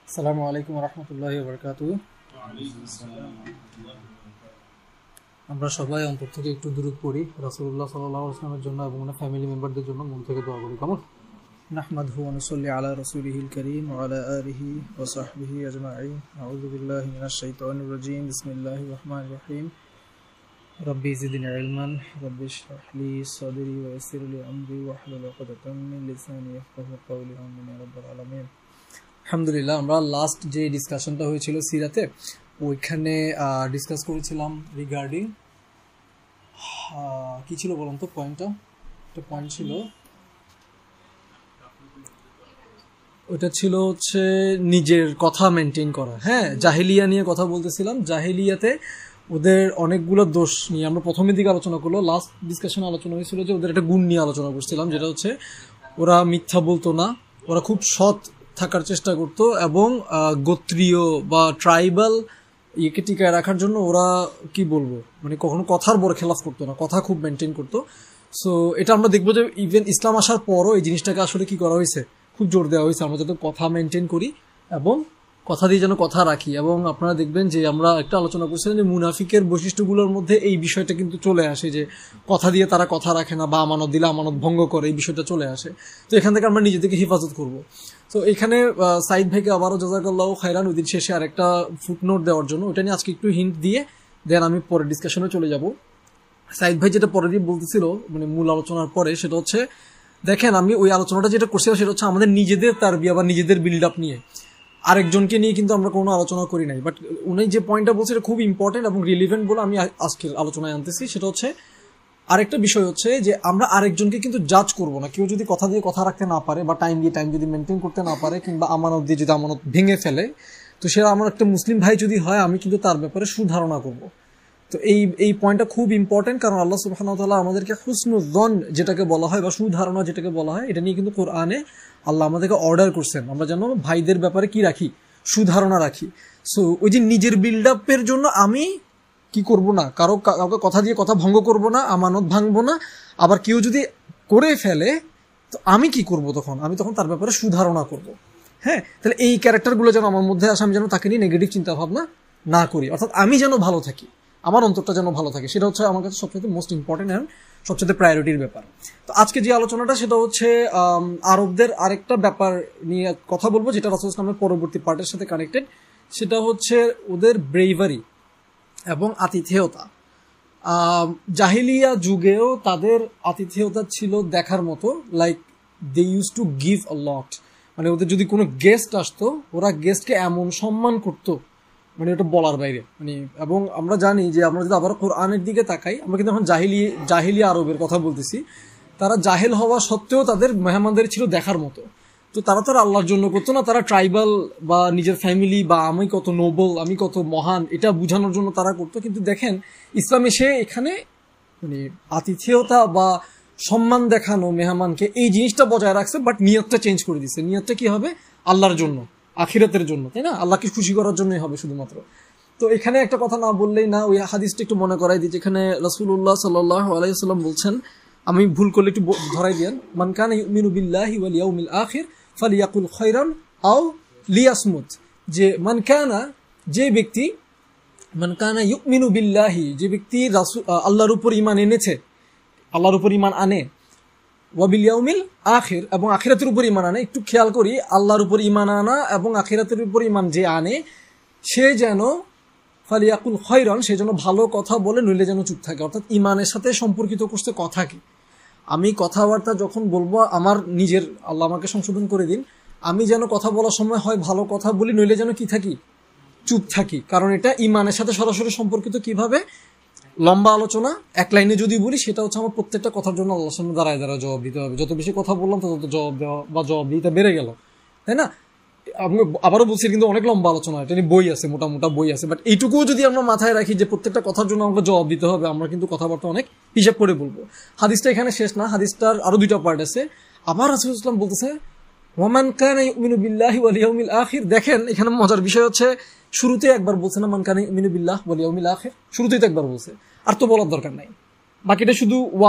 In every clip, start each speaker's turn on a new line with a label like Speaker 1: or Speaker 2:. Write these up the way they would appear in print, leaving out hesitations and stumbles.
Speaker 1: আসসালামু আলাইকুম রহমতুল্লাহি ওয়া বারাকাতুহু। আমরা সবাই অন্তর থেকে একটু দুরূদ পড়ি রাসূলুল্লাহ সাল্লাল্লাহু আলাইহি ওয়াসাল্লামের জন্য এবং ওনার ফ্যামিলি মেম্বারদের জন্য মন থেকে দোয়া করি। কেমন? নাহমাদুহু ওয়া নুসাল্লি আলা রাসূলিহিল কারীম ওয়া আলা আলিহি ওয়া সাহবিহি আজমাইন। আউযু বিল্লাহি মিনাশ শাইতানির রাজীম। বিসমিল্লাহির রহমানির রহিম। রব্বি জিদনি ইলমান রব্বি ইশরাহ লি সাদরি ওয়া ইয়াসসির লি আমরি ওয়াহলুল উকদাতাম মিন লিসানি ইয়াফকাহু কওলি। আমিন ইয়া রাব্বাল আলামিন। আলহামদুলিল্লাহ, আমরা লাস্ট যে ডিসকাশনটা হয়েছিল সিরাতে, ওইখানে ডিসকাস করেছিলাম রিগার্ডিং কি ছিল বলুন তো পয়েন্টটা। একটা পয়েন্ট ছিল, ওইটা ছিল হচ্ছে নিজের কথা মেনটেন করা। হ্যাঁ, জাহিলিয়া নিয়ে কথা বলতেছিলাম। জাহিলিয়াতে ওদের অনেকগুলো দোষ নিয়ে আমরা প্রথমের দিকে আলোচনা করলো। লাস্ট ডিসকাশনে আলোচনা হয়েছিল যে ওদের একটা গুণ নিয়ে আলোচনা করছিলাম, যেটা হচ্ছে ওরা মিথ্যা বলতো না, ওরা খুব সৎ থাকার চেষ্টা করতো এবং গোত্রীয় বা ট্রাইবাল ইয়েকে টিকায় রাখার জন্য ওরা কি বলবো, মানে কখনো কথার বড় খেলাফ করতো না, কথা খুব মেনটেন করতো। সো এটা আমরা দেখবো যে ইভেন ইসলাম আসার পরও এই জিনিসটাকে আসলে কি করা হয়েছে, খুব জোর দেওয়া হয়েছে আমরা যাতে কথা মেনটেন করি এবং কথা দিয়ে যেন কথা রাখি। এবং আপনারা দেখবেন যে আমরা একটা আলোচনা করছিলাম যে মুনাফিকের বৈশিষ্ট্যগুলোর মধ্যে এই বিষয়টা কিন্তু চলে আসে, যে কথা দিয়ে তারা কথা রাখে না বা আমানত দিলে আমানত ভঙ্গ করে, এই বিষয়টা চলে আসে। তো এখান থেকে আমরা নিজেদেরকে হেফাজত করব। তো এখানে সাইদ ভাইকে আবারও জাযাকাল্লাহু খাইরান ওই দিন শেষে আরেকটা ফুটনোট দেওয়ার জন্য, ওটা নিয়ে আজকে একটু হিন্ট দিয়ে দেন আমি পরের ডিসকাশনে চলে যাব। সাইদ ভাই যেটা পরে দিয়ে বলতেছিল মানে মূল আলোচনার পরে, সেটা হচ্ছে দেখেন আমি ওই আলোচনাটা যেটা করছিলাম সেটা হচ্ছে আমাদের নিজেদের তারবিয়া বা নিজেদের বিল্ড আপ নিয়ে, আরেকজনকে নিয়ে কিন্তু আমরা কোনো আলোচনা করি নাই। বাট উনি যে পয়েন্টটা বলছে এটা খুব ইম্পর্টেন্ট এবং রিলিভেন্ট বলে আমি আজকের আলোচনায় আনতেছি। সেটা হচ্ছে আরেকটা বিষয় হচ্ছে যে আমরা আরেকজনকে কিন্তু জাজ করব না। কেউ যদি কথা দিয়ে কথা রাখতে না পারে বা টাইম দিয়ে টাইম যদি মেনটেন করতে না পারে কিংবা আমানত দিয়ে যদি আমানত ভেঙে ফেলে, তো সেটা আমার একটা মুসলিম ভাই যদি হয়, আমি কিন্তু তার ব্যাপারে সুধারণা করব। তো এই পয়েন্টটা খুব ইম্পর্টেন্ট, কারণ আল্লাহ সুবহানাহু ওয়া তাআলা আমাদেরকে হুসনুল যন যেটাকে বলা হয় বা সুধারণা যেটাকে বলা হয়, এটা নিয়ে কিন্তু কোরআনে আল্লাহ আমাদেরকে অর্ডার করছেন আমরা যেন ভাইদের ব্যাপারে কি রাখি, সুধারণা রাখি। সো ওই যে নিজের বিল্ড আপের জন্য আমি কি করব না, কাউকে কথা দিয়ে কথা ভঙ্গ করব না, আমানত ভাঙবো না। আবার কেউ যদি করে ফেলে তো আমি কি করব, আমি তখন তার ব্যাপারে সুধারণা করব। হ্যাঁ, তাহলে এই ক্যারেক্টারগুলো যেন আমার মধ্যে আসে, আমি যেন তাকে নিয়ে নেগেটিভ চিন্তা ভাবনা না করি, অর্থাৎ আমি যেন ভালো থাকি, আমার অন্তরটা যেন ভালো থাকে। সেটা হচ্ছে আমার কাছে সবচেয়ে মোস্ট ইম্পর্টেন্ট এবং সবচেয়ে প্রায়োরিটির ব্যাপার। তো আজকে যে আলোচনাটা সেটা হচ্ছে আরবদের আরেকটা ব্যাপার নিয়ে কথা বলবো, যেটা রাসূল ইসলামের পরবর্তী পার্টের সাথে কানেক্টেড। সেটা হচ্ছে ওদের ব্রেভারি এবং আতিথেয়তা। জাহিলিয়া যুগেও তাদের আতিথেয়তা ছিল দেখার মতো, like they use to give a lot. মানে ওদের যদি কোনো গেস্ট আসতো, ওরা গেস্টকে এমন সম্মান করতো মানে ওটা বলার বাইরে। মানে এবং আমরা জানি যে আমরা যদি আবার কোরআনের দিকে তাকাই, আমরা কিন্তু এখন জাহিলি আরবের কথা বলতেছি। তারা জাহেল হওয়া সত্ত্বেও তাদের মেহমানদের ছিল দেখার মতো। তো তারা তো আল্লাহর জন্য করতো না, তারা ট্রাইবাল বা নিজের ফ্যামিলি বা আমি কত নোবেল, আমি কত মহান, এটা বোঝানোর জন্য তারা করতো। কিন্তু দেখেন ইসলাম এসে এখানে মানে আতিথেয়তা বা সম্মান দেখানো মেহমানকে, এই জিনিসটা বজায় রাখছে, বাট নিয়তটা চেঞ্জ করে দিচ্ছে। নিয়তটা কি হবে? আল্লাহর জন্য, আখিরাতের জন্য, তাই না? আল্লাহকে খুশি করার জন্যই হবে শুধুমাত্র। তো এখানে একটা কথা না বললেই না, ওই হাদিসটা একটু মনে করাই দিই, যেখানে রাসূলুল্লাহ সাল্লাল্লাহু আলাইহি ওয়াসাল্লাম বলছেন, আমি ভুল করলে একটু ধরাই দেন, মান কানা ইউমিনু বিল্লাহি ওয়াল ইয়াউমিল আখির ফালিয়াকুল খায়রান আও লিয়াসমুত। যে মান কানা, যে ব্যক্তি, মান কানা ইউমিনু বিল্লাহি, যে ব্যক্তি আল্লাহর উপর ঈমান এনেছে, আল্লাহর উপর ঈমান আনে, ওয়াবিল ইয়াউমিল আখির, এবং আখিরাতের উপর ঈমান আনে। একটু খেয়াল করি, আল্লাহর উপর ঈমান আনা এবং আখিরাতের উপর ঈমান যে আনে, সে যেন ফালিয়াকুল খায়রান, সে যেন ভালো কথা বলে, নইলে যেন চুপ থাকে। অর্থাৎ ঈমানের সাথে সম্পর্কিত করছে কথাকে। আমি কথাবার্তা যখন বলবো, আমার নিজের, আল্লাহ আমাকে সংশোধন করে দিন, আমি যেন কথা বলার সময় হয় ভালো কথা বলি, নইলে যেন কি থাকি, চুপ থাকি। কারণ এটা ঈমানের সাথে সরাসরি সম্পর্কিত। কিভাবে? লম্বা আলোচনা এক লাইনে যদি বলি, সেটা হচ্ছে আমার প্রত্যেকটা কথার জন্য আল্লাহর সামনে দাঁড়ায় জবাব দিতে হবে। যত বেশি কথা বললাম তত জবাব দেওয়া বা জবাব দিতে বেড়ে গেল, তাই না? আমি আবারও বলছি, কিন্তু অনেক লম্বা আলোচনা, এটা নিয়ে বই আছে, মোটা বই আছে। বাট এইটুকুও যদি আমরা মাথায় রাখি যে প্রত্যেকটা কথার জন্য আমাকে জবাব দিতে হবে, আমরা কিন্তু কথাবার্তা অনেক হিসাব করে বলবো। হাদিসটা এখানে শেষ না, হাদিসটার আরো দুইটা পার্ট আছে। আবার রাসূলুল্লাহ সাল্লাল্লাহু আলাইহি ওয়াসাল্লাম বলতেছে, ওয়ামান কানা ইউমিনু বিল্লাহি ওয়াল ইয়াউমিল আখির। দেখেন এখানে মজার বিষয় হচ্ছে, শুরুতে একবার বলছে না মান কানা ইউমিনু বিল্লাহি ওয়াল ইয়াউমিল আখির, শুরুতেই তো একবার বলছে, আর তো বলার দরকার নাই। বাকিটা শুধু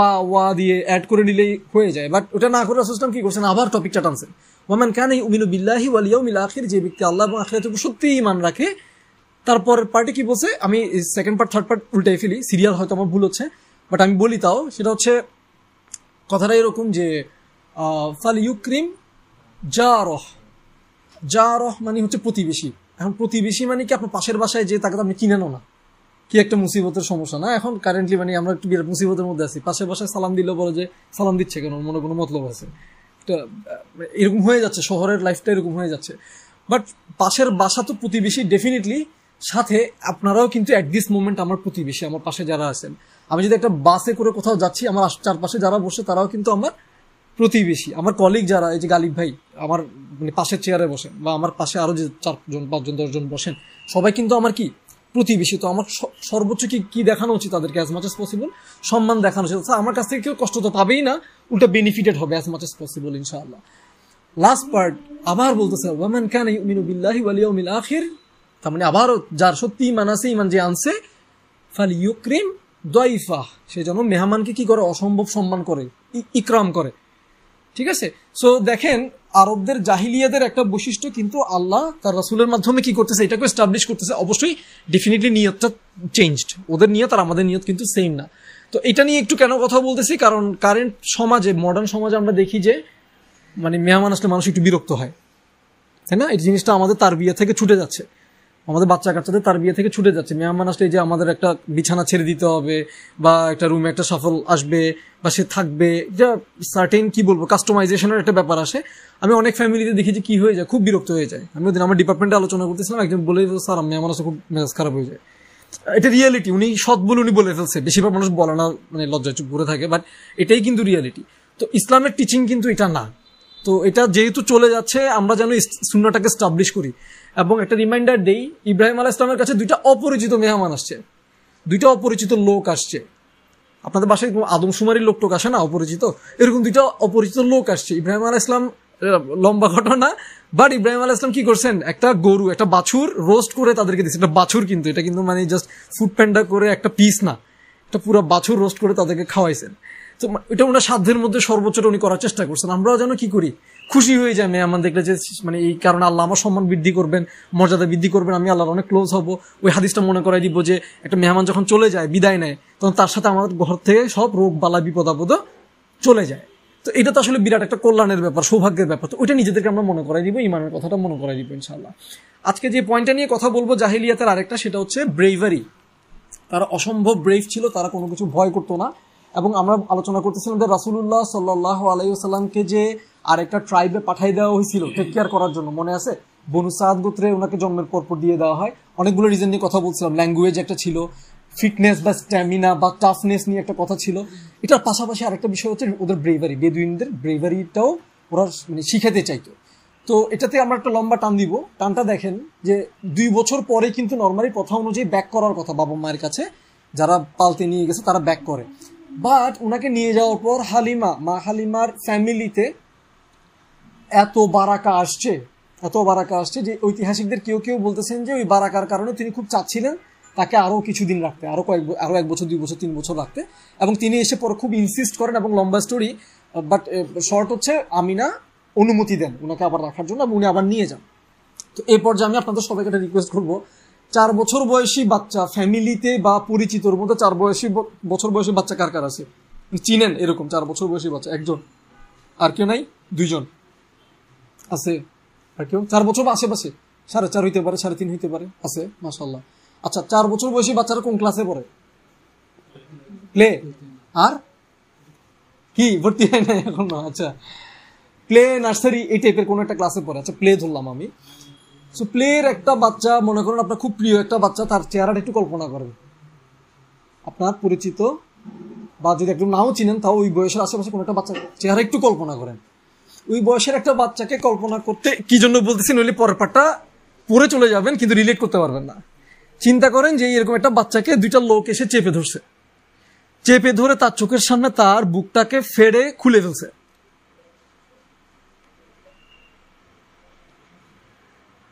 Speaker 1: ওয়া দিয়ে অ্যাড করে নিলেই হয়ে যায়। বাট ওটা না করে রাসূল সাল্লাল্লাহু আলাইহি ওয়াসাল্লাম কি করছেন, আবার টপিকটা টানছেন। ওয়ামান কানা ইউমিনু বিল্লাহি ওয়াল ইয়াউমিল আখির, যে ব্যক্তি আল্লাহ এবং আখিরাতের উপর সত্যি ঈমান রাখে। তারপর পার্টি কি বলছে, আমি সেকেন্ড পার্ট থার্ড পার্ট উল্টাই ফেলি, সিরিয়াল হয়তো আমার ভুল হচ্ছে, বাট আমি বলি তাও, সেটা হচ্ছে কথাটা এরকম যে ফাল ইউক্রিম জারহ, জারহ মানে হচ্ছে প্রতিবেশী। এখন প্রতিবেশী মানে কি আপনার পাশের বাসায় যে তাকে তো আপনি কিনেনও না, কি একটা মুসিবতের সমস্যা না এখন কারেন্টলি, মানে আমরা একটু বিরাট মুসিবতের মধ্যে আছি, পাশের বাসায় সালাম দিলেও বলে যে সালাম দিচ্ছে কেন, মনে কোনো মতলব আছে, এরকম হয়ে যাচ্ছে, শহরের লাইফটা এরকম হয়ে যাচ্ছে। বাট পাশের বাসা তো প্রতিবেশী ডেফিনেটলি, সাথে আপনারাও কিন্তু অ্যাট দিস মোমেন্ট আমার প্রতিবেশী, আমার পাশে যারা আছেন। আমি যদি একটা বাসে করে কোথাও যাচ্ছি, আমার চারপাশে যারা বসে তারাও কিন্তু আমার প্রতিবেশী। আমার কলিগ যারা, এই যে গালিব ভাই আমার মানে পাশের চেয়ারে বসেন, বা আমার পাশে আরো যে 4জন 5জন 10জন বসেন, সবাই কিন্তু আমার কি প্রতিবেশী। তো আমার সর্বোচ্চ কি দেখানো উচিত তাদেরকে, অ্যাজ মাচ এস পসিবল সম্মান দেখানো উচিত। আমার কাছ থেকে কেউ কষ্ট তো পাবেই না, উল্টা বেনিফিটেড হবে অ্যাজ মাচ এস পসিবল ইনশাআল্লাহ। লাস্ট পার্ট আবার বলতেছে ওয়ামান কানা ইউমিনু বিল্লাহি ওয়াল ইয়াউমিল আখির, তার মানে আবারও যার সত্যি ঈমান আছে, ঈমান যে আনছে, ফালিয়ুকরিম দাইফাহ, সে যেন মেহমানকে কি করে, অসম্ভব সম্মান করে, ইকরাম করে। ঠিক আছে। সো দেখেন আরবদের জাহিলিয়াদের একটা বৈশিষ্ট্য কিন্তু আল্লাহ তার রাসূলের মাধ্যমে কি করতেছে, এটাকে এস্টাবলিশ করতেছে। অবশ্যই ডেফিনেটলি নিয়তটা চেঞ্জড, ওদের নিয়ত আর আমাদের নিয়ত কিন্তু সেম না। তো এটা নিয়ে একটু কেন কথা বলতেছি, কারণ কারেন্ট সমাজে, মডার্ন সমাজে আমরা দেখি যে মানে মেহমান আসলে মানুষ একটু বিরক্ত হয়, তাই না? এই জিনিসটা আমাদের তারবিয়া থেকে ছুটে যাচ্ছে, আমাদের বাচ্চা কাচ্চাদের তারবিয়া থেকে ছুটে যাচ্ছে। মেহমান আসলে এই যে আমাদের একটা বিছানা ছেড়ে দিতে হবে, বা একটা রুমে একটা সফল আসবে, বা সে থাকবে, যা সার্টেন কি বলবো কাস্টমাইজেশনের একটা ব্যাপার আসে। আমি অনেক ফ্যামিলিতে দেখি যে কি হয়ে যায়, খুব বিরক্ত হয়ে যায়। আমি ওদিন আমার ডিপার্টমেন্টে আলোচনা করতেছিলাম, একজন বলে স্যার মেহমান আসলে খুব মেজাজ খারাপ হয়ে যায়। এটা রিয়ালিটি, উনি সৎ বলে উনি বলে ফেলছে, বেশিরভাগ মানুষ বলে না, মানে লজ্জায় চুপ করে থাকে, বাট এটাই কিন্তু রিয়ালিটি। তো ইসলামের টিচিং কিন্তু এটা না। তো এটা যেহেতু চলে যাচ্ছে, আমরা যেন সুন্নাহটাকে এস্টাবলিশ করি। এবং একটা রিমাইন্ডার দেই, ইব্রাহিম আলাইহিস সালামের কাছে 2টা অপরিচিত মেহমান আসছে, 2টা অপরিচিত লোক আসছে। আপনাদের বাসায় আদমশুমারির লোক টোক আসে না অপরিচিত, এরকম 2টা অপরিচিত লোক আসছে। ইব্রাহিম আলাইহিস সালাম, লম্বা ঘটনা, বাট ইব্রাহিম আলাইহিস সালাম কি করছেন, একটা গরু, একটা বাছুর রোস্ট করে তাদেরকে দিচ্ছে। এটা বাছুর কিন্তু, এটা কিন্তু মানে জাস্ট ফুড প্যান্ডা করে একটা পিস না, এটা পুরো বাছুর রোস্ট করে তাদেরকে খাওয়াইছেন। তো এটা ওনার সাধ্যের মধ্যে সর্বোচ্চটা উনি করার চেষ্টা করছেন। আমরাও যেন কি করি, খুশি হয়ে যায় মেহমান দেখলে, যে মানে এই কারণে আল্লাহ আমার সম্মান বৃদ্ধি করবেন, মর্যাদা বৃদ্ধি করবেন, আমি আল্লাহর অনেক ক্লোজ হব। ওই হাদিসটা মনে করাই দিব যে একটা মেহমান যখন চলে যায়, বিদায় নেয়, তখন তার সাথে আমাদের ঘর থেকে সব রোগ বালা বিপদ আপদ চলে যায়। তো এটা তো আসলে বিরাট একটা কল্যাণের ব্যাপার, সৌভাগ্যের ব্যাপার। তো ওইটা নিজেদেরকে আমরা মনে করাই দিব, ইমানের কথাটা মনে করাই দিব ইনশাআল্লাহ। আজকে যে পয়েন্টটা নিয়ে কথা বলবো জাহিলিয়াতের আরেকটা, সেটা হচ্ছে ব্রেভারি। তারা অসম্ভব ব্রেভ ছিল, তারা কোনো কিছু ভয় করতো না। এবং আমরা আলোচনা করতেছিলাম যে রাসূলুল্লাহ সাল্লাল্লাহু আলাইহি ওয়াসাল্লামকে যে আরেকটা ট্রাইবে পাঠিয়ে দেওয়া হয়েছিল টেক কেয়ার করার জন্য, মনে আছে? বনু সাদ গোত্রে ওনাকে জন্মের পরপর দিয়ে দেওয়া হয়। অনেকগুলো রিজন নিয়ে কথা বলছিলাম, ল্যাঙ্গুয়েজ একটা ছিল, ফিটনেস বা স্ট্যামিনা বা টাফনেস নিয়ে একটা কথা ছিল। এটার পাশাপাশি আরেকটা বিষয় হচ্ছে ওদের ব্রেভারি, বেদুইনদের ব্রেভারিটাও ওরা মানে শিখাতে চাইতো। তো এটাতে আমরা একটা লম্বা টান দিব। টানটা দেখেন যে 2 বছর পরে কিন্তু নর্মালি প্রথা অনুযায়ী ব্যাক করার কথা বাবা মায়ের কাছে, যারা পালতে নিয়ে গেছে তারা ব্যাক করে। বাট ওনাকে নিয়ে যাওয়ার পর হালিমার ফ্যামিলিতে এত বারাকা আসছে যে ঐতিহাসিকদের কেউ কেউ বলতেছেন যে ওই বারাকার কারণে তিনি খুব চাচ্ছিলেন তাকে আরো কিছুদিন রাখতে, আরো 1 বছর 2 বছর 3 বছর রাখতে। এবং তিনি এসে পরে খুব ইনসিস্ট করেন, এবং লম্বা স্টোরি, বাট শর্ট হচ্ছে আমিনা অনুমতি দেন ওনাকে আবার রাখার জন্য, এবং উনি আবার নিয়ে যান। তো এই পর্যায়ে আমি আপনাদের সবাইকে একটা রিকোয়েস্ট করবো, 4 বছর বয়সী বাচ্চা ফ্যামিলিতে বা পরিচিতর মধ্যে 4 বছর বয়সী বাচ্চা কার কার আছে চিনেন? এরকম 4 বছর বয়সী বাচ্চা একজন, আর কেউ নাই? 2 জন আছে? আর কেউ? 4 বছর বা আশেপাশে? 4.5 হইতে পারে, 3.5 হইতে পারে, আছে মাশাআল্লাহ। আচ্ছা, 4 বছর বয়সী বাচ্চারা কোন ক্লাসে পড়ে? প্লে? আর কি ভর্তি হয় না এখনো? আচ্ছা, প্লে, নার্সারি, এই টাইপের কোন একটা ক্লাসে পড়ে। আচ্ছা, প্লে ধরলাম আমি। সো প্লের একটা বাচ্চা, মনে করেন আপনার খুব প্রিয় একটা বাচ্চা, তার চেহারাটা একটু কল্পনা করেন, আপনার পরিচিত বা যদি একদম নাও চিনেন তাও ওই বয়সের আশেপাশে কোন একটা বাচ্চা চেহারা একটু কল্পনা করেন। ওই বয়সের একটা বাচ্চাকে কল্পনা করতে কি জন্য বলতেছি, নইলে পরের পার্টটা পড়ে চলে যাবেন কিন্তু রিলেট করতে পারবেন না। চিন্তা করেন যে এরকম একটা বাচ্চাকে 2টা লোক এসে চেপে ধরছে, চেপে ধরে তার চোখের সামনে তার বুকটাকে ফেড়ে খুলে ফেলছে।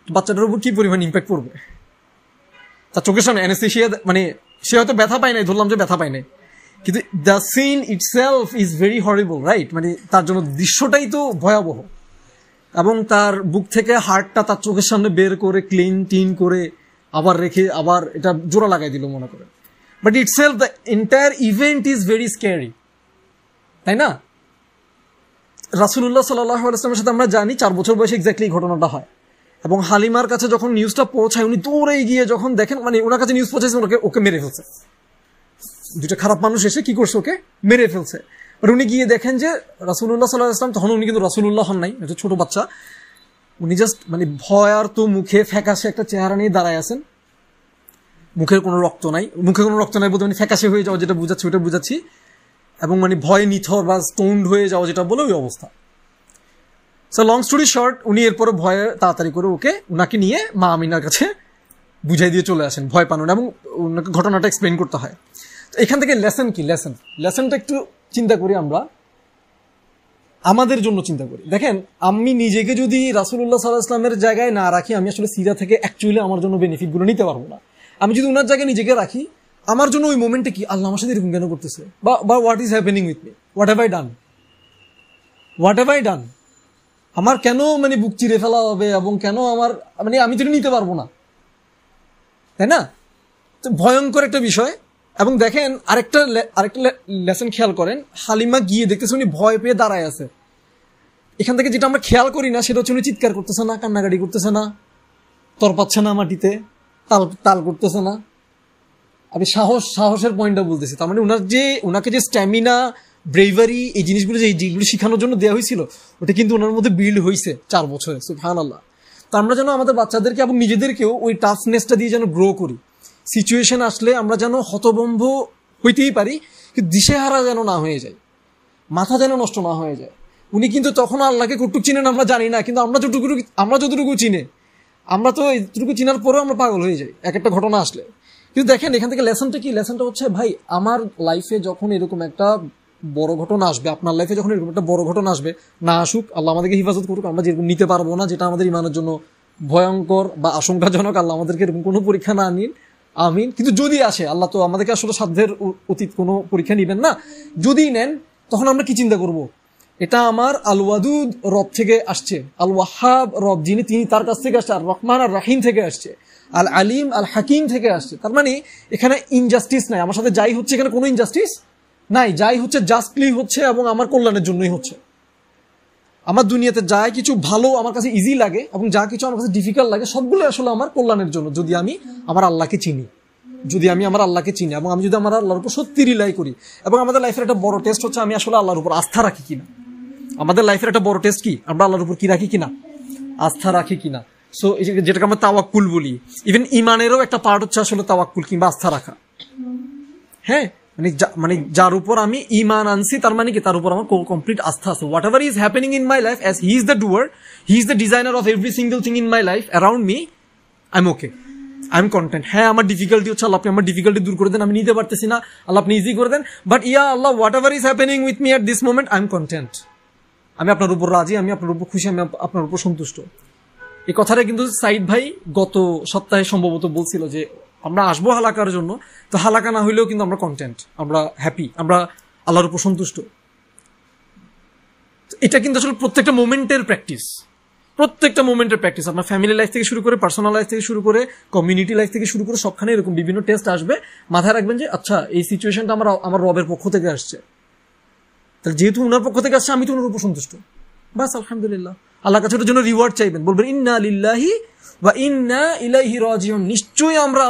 Speaker 1: বাচ্চাটার উপর কি পরিমাণ ইম্প্যাক্ট পড়বে? তার চোখের সামনে অ্যানেস্থেশিয়া, মানে সে হয়তো ব্যথা পায় নাই, ধরলাম যে ব্যথা পায় নাই, কিন্তু the scene itself is very horrible, right? মানে তার জন্য দৃশ্যটাই তো ভয়াবহ। এবং তার বুক থেকে হার্টটা তার চোখের সামনে বের করে ক্লিন করে আবার রেখে আবার এটা জোড়া লাগাই দিল মনে করে। But itself the entire event is very scary, তাই না? রাসূলুল্লাহ সাল্লাল্লাহু আলাইহি ওয়াসাল্লামের সাথে আমরা জানি 4 বছর বয়সে এক্স্যাক্টলি ঘটনাটা হয়, এবং হালিমার কাছে যখন নিউজটা পৌঁছায় উনি দৌড়ে গিয়ে যখন দেখেন মানে ওনার কাছে নিউজ পৌঁছাইছে ওকে মেরে ফেলছে, দুটো খারাপ মানুষ এসে কি করছে ওকে মেরে ফেলছে। আর উনি গিয়ে দেখেন যে রাসূলুল্লাহ সাল্লাল্লাহু আলাইহি ওয়াসাল্লাম, তখন উনি কিন্তু রাসূলুল্লাহ হন নাই, একটা ছোট বাচ্চা, উনি জাস্ট মানে ভয়ার তো মুখে ফ্যাকাশে একটা চেহারা নিয়ে দাঁড়ায় আছেন, মুখের কোনো রক্ত নাই, মুখে কোনো রক্ত নাই বলতে মানে ফ্যাকাশে হয়ে যাওয়া যেটা বুঝাচ্ছি ওটা বুঝাচ্ছি, এবং মানে ভয় নিথর বা স্টোন্ড হয়ে যাওয়া যেটা বলে ওই অবস্থা। সো লং স্টোরি শর্ট, উনি এরপরে ভয়ে তাড়াতাড়ি করে ওনাকে নিয়ে মা আমিনার কাছে বুঝাই দিয়ে চলে আসেন ভয় পানোর, এবং ওনাকে ঘটনাটা এক্সপ্লেন করতে হয়। তো এখান থেকে লেসন কি, লেসনটা একটু চিন্তা করি আমরা, আমাদের জন্য চিন্তা করি। দেখেন আমি নিজেকে যদি রাসূলুল্লাহ সাল্লাল্লাহু আলাইহি ওয়াসাল্লামের জায়গায় না রাখি, আমি আসলে সিরা থেকে অ্যাকচুয়ালি আমার জন্য বেনিফিটগুলো নিতে পারবো না। আমি যদি ওনার জায়গায় নিজেকে রাখি, আমার জন্য ওই মোমেন্টে কি আল্লাহ আমার সাথে এরকম কেন করতেছে, বা what is happening with me, what have I done, আমার কেন মানে বুক চিরে ফেলা হবে, এবং কেন আমার মানে আমি তো নিতে পারবো না, তাই না? তো ভয়ঙ্কর একটা বিষয়। এবং দেখেন আরেকটা লেসন খেয়াল করেন, হালিমা গিয়ে দেখতেছে উনি ভয় পেয়ে দাঁড়ায় আছে। এখান থেকে যেটা আমরা খেয়াল করি না সেটা হচ্ছে উনি চিৎকার করতেছে না, কান্নাকাটি করতেছে না, তরপাচ্ছে না মাটিতে, তাল করতেছে না। আমি সাহসের পয়েন্টটা বলতেছি। তার মানে ওনাকে যে স্ট্যামিনা, ব্রেভারি, এই জিনিসগুলো যেগুলো শেখানোর জন্য দেওয়া হয়েছিল ওটা কিন্তু ওনার মধ্যে বিল্ড হয়েছে 4 বছরে। সুবহানাল্লাহ। তো আমরা যেন আমাদের বাচ্চাদেরকে এবং নিজেদেরকেও ওই টাফনেসটা দিয়ে যেন গ্রো করি। সিচুয়েশন আসলে আমরা যেন হতভম্ব হইতেই পারি, কিন্তু দিশেহারা যেন না হয়ে যায়, মাথা যেন নষ্ট না হয়ে যায়। উনি কিন্তু তখন আল্লাহকে কতটুকু চিনেন আমরা জানি না, কিন্তু আমরা যতটুকু চিনে, আমরা তো এইটুকু চিনার পরেও আমরা পাগল হয়ে যাই এক একটা ঘটনা আসলে। কিন্তু দেখেন এখান থেকে লেসনটা কি, লেসনটা হচ্ছে ভাই আমার লাইফে যখন এরকম একটা বড় ঘটনা আসবে, আপনার লাইফে যখন এরকম একটা বড় ঘটনা আসবে, না আসুক, আল্লাহ আমাদেরকে হিফাজত করুক, আমরা যেরকম নিতে পারবো না, যেটা আমাদের ইমানের জন্য ভয়ঙ্কর বা আশঙ্কাজনক, আল্লাহ আমাদেরকে এরকম কোনো পরীক্ষা না নিন, আমিন। কিন্তু যদি আসে, আল্লাহ তো আমাদেরকে আসলে সাধ্যের অতীত কোনো পরীক্ষা নিবেন না, যদি নেন তখন আমরা কি চিন্তা করব, এটা আমার আল ওয়াদুদ রব থেকে আসছে, আল ওয়াহাব রব যিনি, তিনি তার কাছ থেকে আসছে, আর রহমান আর রাহিম থেকে আসছে, আল আলিম আল হাকিম থেকে আসছে। তার মানে এখানে ইনজাস্টিস নাই, আমার সাথে যাই হচ্ছে এখানে কোনো ইনজাস্টিস নাই, যাই হচ্ছে জাস্টলি হচ্ছে এবং আমার কল্যাণের জন্যই হচ্ছে। আমার দুনিয়াতে যা কিছু ভালো আমার কাছে ইজি লাগে এবং যা কিছু আমার কাছে ডিফিকাল্ট লাগে সবগুলো আসলে আমার কল্যাণের জন্য, যদি আমি আমার আল্লাহকে চিনি, এবং আমি যদি আমার আল্লাহর উপর সত্যি রিলাই করি। এবং আমাদের লাইফের একটা বড় টেস্ট হচ্ছে আমি আসলে আল্লাহর উপর আস্থা রাখি কিনা। আমাদের লাইফের একটা বড় টেস্ট কি, আমরা আল্লাহর উপর কি রাখি কিনা, আস্থা রাখি কিনা। সো যেটাকে আমরা তাওয়াক্কুল বলি, ইভেন ইমানেরও একটা পার্ট হচ্ছে আসলে তাওয়াক্কুল কিংবা আস্থা রাখা। হ্যাঁ, মানে যার উপর আমি ইমান আনছি তার মানে কি তার উপর আমার কমপ্লিট আস্থা আছে। Whatever is happening in my life, as he is the doer, he is the designer of every single thing in my life around me, I am okay, I am content. হ্যাঁ, আমার difficulty হচ্ছে, আল্লাহ আপনি আমার difficulty দূর করে দেন, আমি নিতে পারতেছি না, আল্লাহ আপনি ইজি করে দেন, বাট ইয়া আল্লাহ whatever is happening with me at this moment, I am content. আমি আপনার উপর রাজি, আমি আপনার উপর খুশি, আমি আপনার উপর সন্তুষ্ট। এই কথাটা কিন্তু সাইদ ভাই গত সপ্তাহে সম্ভবত বলছিল যে আমরা আসবো হালাকার জন্য, তো হালাকা না হইলেও কিন্তু আমরা কন্টেন্ট, আমরা হ্যাপি, আমরা আল্লাহর উপর সন্তুষ্ট। এটা কিন্তু আসলে প্রত্যেকটা মোমেন্টের প্র্যাকটিস, আপনার ফ্যামিলি লাইফ থেকে শুরু করে, পার্সোনাল লাইফ থেকে শুরু করে, কমিউনিটি লাইফ থেকে শুরু করে, সবখানে এরকম বিভিন্ন টেস্ট আসবে। মাথায় রাখবেন যে আচ্ছা এই সিচুয়েশনটা আমার রবের পক্ষ থেকে আসছে, তাহলে যেহেতু উনার পক্ষ থেকে আসছে আমি তো উনার উপর সন্তুষ্ট, বাস আলহামদুলিল্লাহ। আল্লাহর কাছে ওটার জন্য রিওয়ার্ড চাইবেন, বলবেন ইন্না লিল্লাহি ওয়া ইন্না ইলাইহি রাজিউন, নিশ্চয়ই আমরা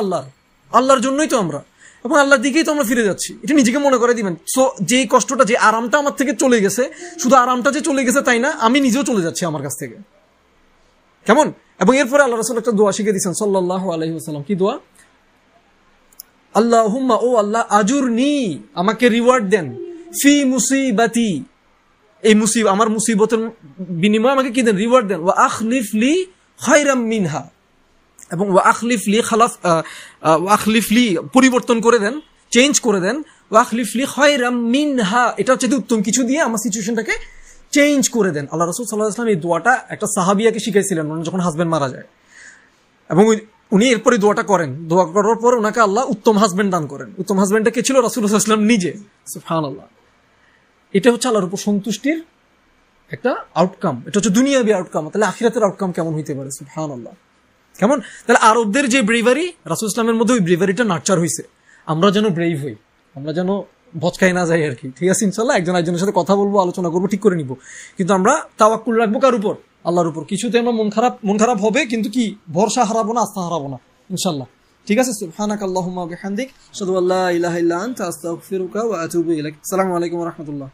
Speaker 1: আল্লাহর জন্যই তো আমরা, এবং আল্লাহর দিকেই তো আমরা ফিরে যাচ্ছি, এটা নিজেকে মনে করে দিবেন। সো যেই কষ্টটা, যে আরামটা আমার থেকে চলে গেছে, শুধু আরামটা যে চলে গেছে তাই না, আমি নিজেও চলে যাচ্ছি আমার কাছ থেকে, কেমন? এবং এরপরে আল্লাহ রাসূল একটা দোয়া শিখিয়ে দিয়েছেন সাল্লাল্লাহু আলাইহি ওয়াসাল্লাম। কি দোয়া? আল্লাহুম্মা, ও আল্লাহ, আজুরনি, আমাকে রিওয়ার্ড দেন, ফি মুসিবাতি, এই আমার মুসিবতের বিনিময়ে আমাকে কি দেন, রিওয়ার্ড দেন, ওয়া আখলিফ লি খায়রাম মিনহা, এবং ওয়া আখলিফ লি পরিবর্তন করে দেন, চেঞ্জ করে দেন, ওয়া আখলিফ লি খায়রাম মিনহা, এটা হচ্ছে উত্তম কিছু দিয়ে আমার সিচুয়েশনটাকে চেঞ্জ করে দেন। আল্লাহ রাসূল সাল্লাল্লাহু আলাইহি ওয়াসাল্লাম এই দোয়াটা একটা সাহাবিয়াকে শিখাইছিলেন যখন হাজবেন্ড মারা যায়, এবং উনি এরপরে দোয়াটা করেন। দোয়া করার পর ওনাকে আল্লাহ উত্তম হাজবেন্ড দান করেন। উত্তম হাজবেন্ডটা কে ছিল? রাসূলুল্লাহ সাল্লাল্লাহু আলাইহি ওয়াসাল্লাম নিজে। সুবহানাল্লাহ। এটা হচ্ছে আল্লাহর উপর সন্তুষ্টির একটা আউটকাম, এটা হচ্ছে দুনিয়াবি আউটকাম, তাহলে আখিরাতের আউটকাম কেমন হইতে পারে? সুবহানাল্লাহ। কেমন? তাহলে আরবদের যে ব্রেভারি, রাসূল ইসলামের মধ্যে ওই ব্রেভারিটা নার্চার হইছে। আমরা যেন ব্রেভ হই, আমরা যেন ভচকাই না যাই আর কি। ঠিক আছে, ইনশাল্লাহ একজন একজনের সাথে কথা বলবো, আলোচনা করবো, ঠিক করে নিব। কিন্তু আমরা তাওয়াক্কুল রাখবো কার উপর? আল্লাহর উপর। কিছুতে আমরা মন খারাপ হবে, কিন্তু কি ভরসা হারাবো না, আস্থা হারাবো না ইনশাল্লাহ। ঠিক আছে, সুবহানাকাল্লাহুম্মা ওয়া বিহামদিক, আশহাদু আল্লা ইলাহা ইল্লা আনতা, আস্তাগফিরুকা ওয়া আতুবু ইলাইক। আসসালামু আলাইকুম ওয়া রাহমাতুল্লাহ।